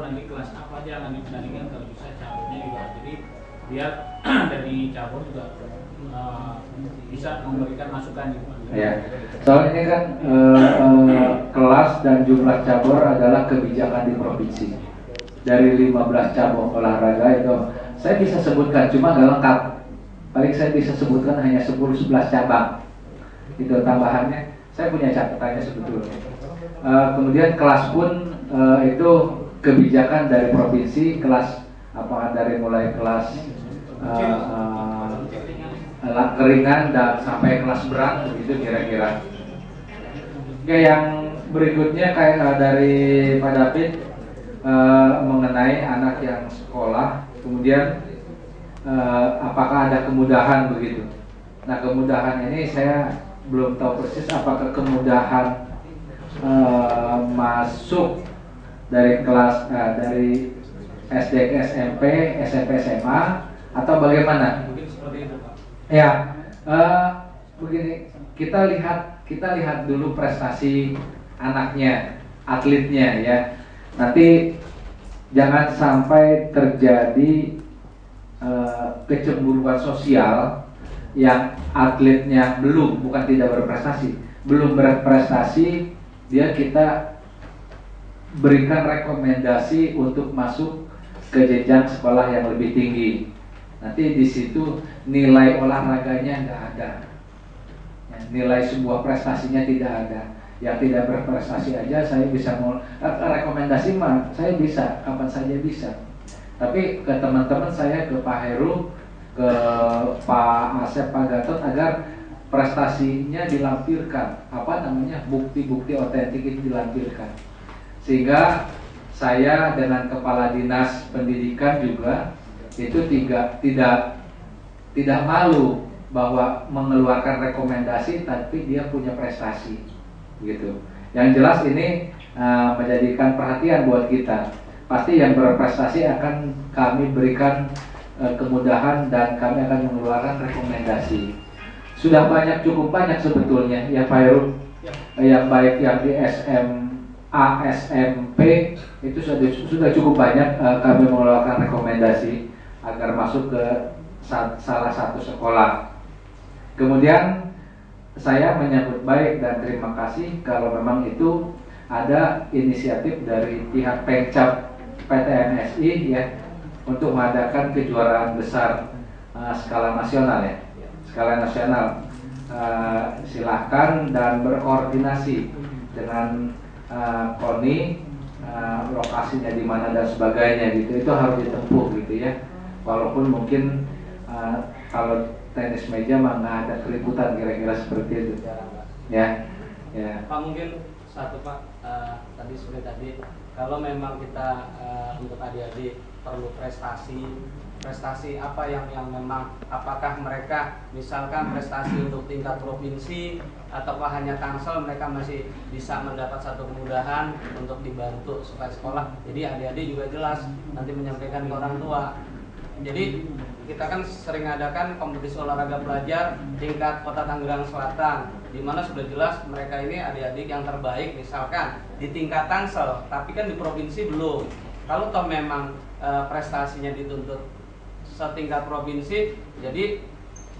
nanti kelas apa aja nanti pertandingan, kalau bisa caburnya juga, jadi biar dari cabur juga bisa memberikan masukan gitu. Ya, soalnya ini kan kelas dan jumlah cabur adalah kebijakan di provinsi. Dari 15 cabang olahraga itu saya bisa sebutkan, cuma nggak lengkap. Paling saya bisa sebutkan hanya 10-11 cabang. Itu tambahannya. Saya punya catatannya sebetulnya. Kemudian kelas pun itu kebijakan dari provinsi, kelas apakah dari mulai kelas keringan dan sampai kelas berat, begitu kira-kira. Oke, yang berikutnya kayak dari Pak David mengenai anak yang sekolah, kemudian apakah ada kemudahan begitu. Nah, kemudahan ini saya belum tahu persis apakah kemudahan masuk dari kelas dari SD ke SMP, SMP SMA atau bagaimana? Mungkin seperti itu, Pak. Ya, begini, kita lihat dulu prestasi anaknya, atletnya ya. Nanti jangan sampai terjadi kecemburuan sosial yang atletnya bukan tidak berprestasi, belum berprestasi, dia kita berikan rekomendasi untuk masuk ke jenjang sekolah yang lebih tinggi. Nanti di situ nilai olahraganya nggak ada, ya, nilai sebuah prestasinya tidak ada. Yang tidak berprestasi aja saya bisa rekomendasi mah saya bisa kapan saja bisa. Tapi ke teman-teman saya, ke Pak Heru, ke Pak Asep, Pak Gatot, agar prestasinya dilampirkan, bukti-bukti otentik itu dilampirkan. Sehingga saya dengan Kepala Dinas Pendidikan juga itu tidak malu bahwa mengeluarkan rekomendasi tapi dia punya prestasi gitu. Yang jelas ini menjadikan perhatian buat kita. Pasti yang berprestasi akan kami berikan kemudahan dan kami akan mengeluarkan rekomendasi. Sudah cukup banyak sebetulnya ya Pak Heru, yang baik yang di SMA, SMP itu sudah cukup banyak kami mengeluarkan rekomendasi agar masuk ke salah satu sekolah. Kemudian saya menyambut baik dan terima kasih kalau memang itu ada inisiatif dari pihak Pemcab PTMSI ya untuk mengadakan kejuaraan besar skala nasional ya, skala nasional. Silahkan dan berkoordinasi dengan KONI, lokasinya di mana dan sebagainya gitu, itu harus ditempuh gitu ya. Walaupun mungkin kalau tenis meja mah nggak ada keributan, kira-kira seperti itu ya. Pak, mungkin satu Pak, seperti tadi kalau memang kita untuk adik-adik perlu prestasi apa yang memang, apakah mereka misalkan prestasi untuk tingkat provinsi ataukah hanya Tangsel, mereka masih bisa mendapat satu kemudahan untuk dibantu supaya sekolah. Jadi adik-adik juga jelas nanti menyampaikan ke orang tua. Jadi kita kan sering adakan kompetisi olahraga pelajar tingkat Kota Tangerang Selatan, di mana sudah jelas mereka ini adik-adik yang terbaik misalkan di tingkat Tangsel, tapi kan di provinsi belum. Kalau toh memang prestasinya dituntut setingkat provinsi, jadi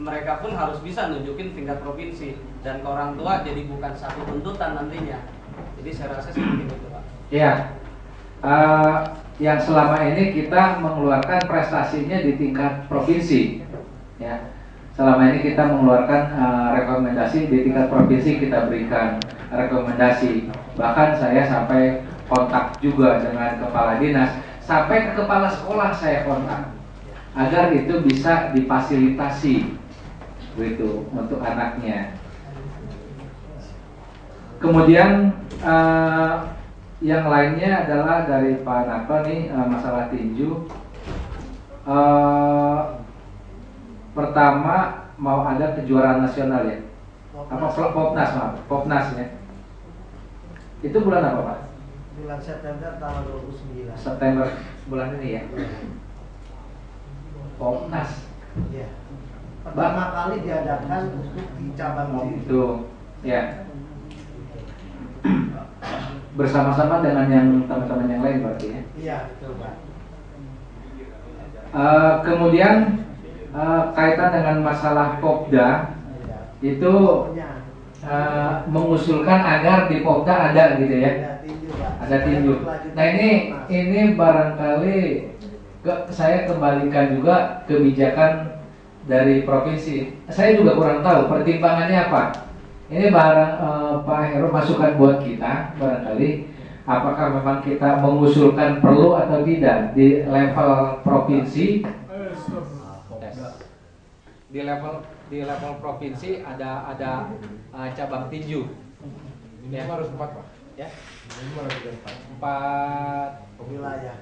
mereka pun harus bisa nunjukin tingkat provinsi, dan ke orang tua jadi bukan satu tuntutan nantinya. Jadi saya rasa seperti itu Pak. Iya. Yang selama ini kita mengeluarkan prestasinya di tingkat provinsi ya. Selama ini kita mengeluarkan rekomendasi di tingkat provinsi, kita berikan rekomendasi. Bahkan saya sampai kontak juga dengan kepala dinas, sampai ke kepala sekolah saya kontak agar itu bisa difasilitasi begitu untuk anaknya. Kemudian yang lainnya adalah dari Pak Nato nih, masalah tinju. Pertama mau ada kejuaraan nasional ya, Popnas ya. Itu bulan apa Pak? Bulan September tanggal 29. September bulan ini ya. Popnas. Ya. Pertama kali diadakan untuk di cabang itu ya. bersama-sama dengan yang teman-teman yang lain berarti ya. Iya, betul Pak. Kemudian kaitan dengan masalah Popda Iya. itu Pokoknya mengusulkan agar di Popda ada gitu ya. ada tinju Pak. Ada tinju. Nah ini barangkali saya kembalikan juga kebijakan dari provinsi. Saya juga kurang tahu pertimbangannya apa. Ini barang Pak Heru masukan buat kita barangkali apakah memang kita mengusulkan perlu atau tidak di level provinsi. Di level provinsi ada cabang tinju. Ya harus 4 Pak. Ya. 4 wilayah.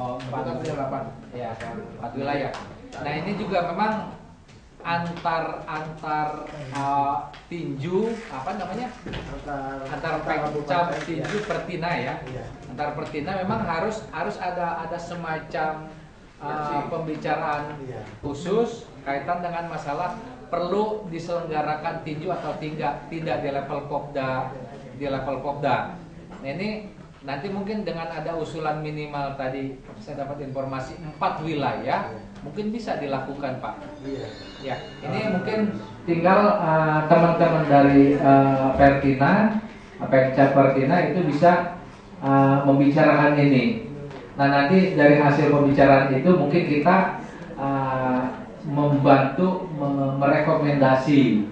Oh, 4 ya, 4 wilayah. Nah, ini juga memang antar tinju apa namanya? Antar pencap tinju pertina ya. Iya. Antar pertina memang harus ada semacam pembicaraan Iya. khusus kaitan dengan masalah perlu diselenggarakan tinju atau tidak di level Popda. Nah, ini nanti mungkin dengan ada usulan minimal tadi saya dapat informasi 4 wilayah mungkin bisa dilakukan Pak. Iya. Ya, ini mungkin tinggal teman-teman dari Pertina, Pemcap Pertina itu bisa membicarakan ini. Nah nanti dari hasil pembicaraan itu mungkin kita membantu merekomendasi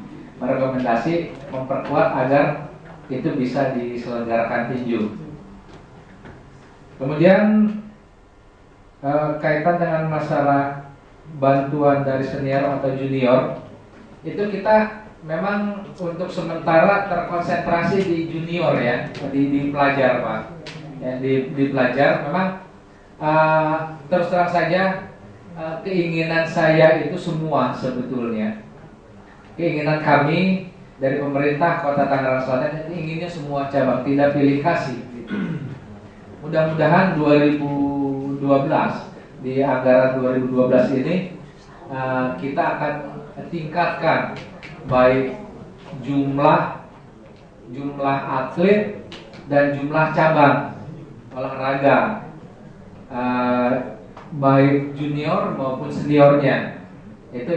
memperkuat agar itu bisa diselenggarakan tinju. Kemudian kaitan dengan masalah bantuan dari senior atau junior, itu kita memang untuk sementara terkonsentrasi di junior ya, di pelajar Pak. Ya, di pelajar memang terus terang saja keinginan saya itu semua sebetulnya, keinginan kami dari pemerintah Kota Tangerang Selatan inginnya semua cabang, tidak pilih kasih. Gitu. Mudah-mudahan 2012 di anggaran 2012 ini kita akan tingkatkan baik jumlah atlet dan jumlah cabang olahraga baik junior maupun seniornya. Itu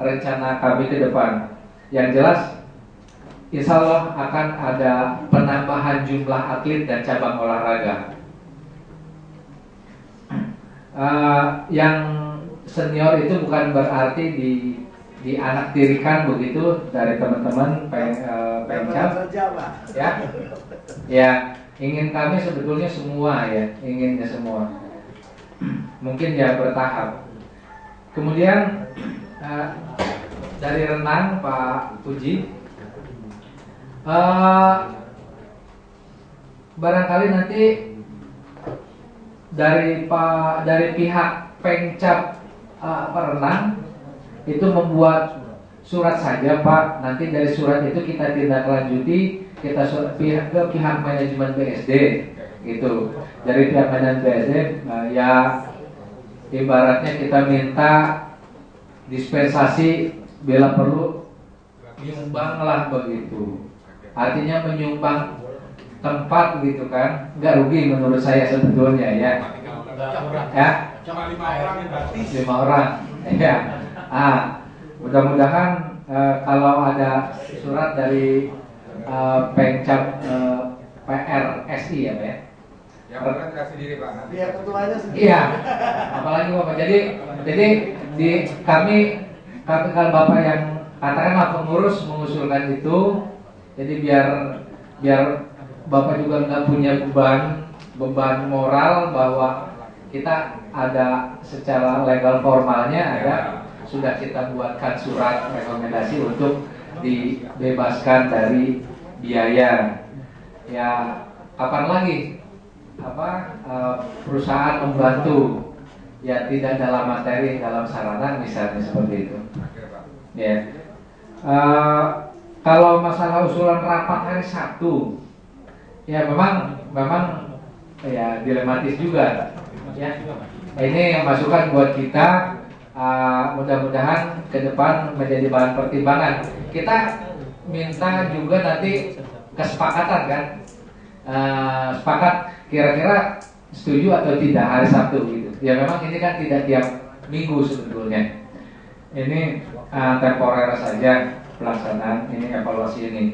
rencana kami ke depan. Yang jelas insya Allah akan ada penambahan jumlah atlet dan cabang olahraga. Yang senior itu bukan berarti dianaktirikan begitu dari teman-teman Pemcap. Ya, ingin kami sebetulnya semua ya, inginnya semua. Mungkin ya bertahap. Kemudian dari renang Pak Puji, barangkali nanti dari pihak Pemcap renang itu membuat surat saja Pak. Nanti dari surat itu kita tindak lanjuti, kita ke pihak manajemen BSD gitu. Dari pihak manajemen BSD ya ibaratnya kita minta dispensasi bila perlu menyumbang lah begitu. Artinya menyumbang tempat gitu kan, nggak rugi menurut saya sebetulnya ya. Ya, 5 orang. Ya. Mudah-mudahan kalau ada surat dari Pemcap PRSI ya Pak ya. Ya, bukan kasih diri Pak. Iya, ketuanya sendiri. Iya. Apalagi Bapak. Jadi kami kalau Bapak yang katakanlah pengurus mengusulkan itu, jadi biar Bapak juga nggak punya beban moral bahwa kita ada secara legal formalnya sudah kita buatkan surat rekomendasi untuk dibebaskan dari biaya. Ya kapan lagi perusahaan membantu ya tidak dalam materi, dalam sarana misalnya seperti itu. Ya. Kalau masalah usulan rapat hari Sabtu, ya memang ya dilematis juga. Ya. Ini masukan buat kita. Mudah-mudahan ke depan menjadi bahan pertimbangan. Kita minta juga nanti kesepakatan kan, sepakat kira-kira setuju atau tidak hari Sabtu gitu. Ya memang ini kan tidak tiap minggu sebetulnya. Ini temporer saja pelaksanaan ini, evaluasi ini.